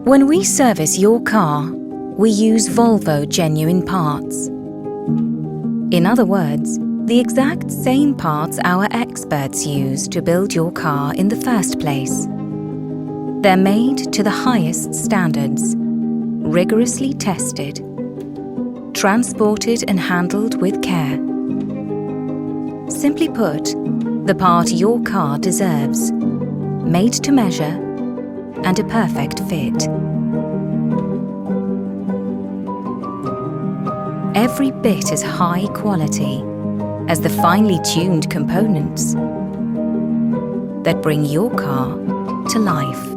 When we service your car, we use Volvo Genuine Parts. In other words, the exact same parts our experts use to build your car in the first place. They're made to the highest standards, rigorously tested, transported and handled with care. Simply put, the part your car deserves, made to measure and a perfect fit. Every bit as high quality as the finely tuned components that bring your car to life.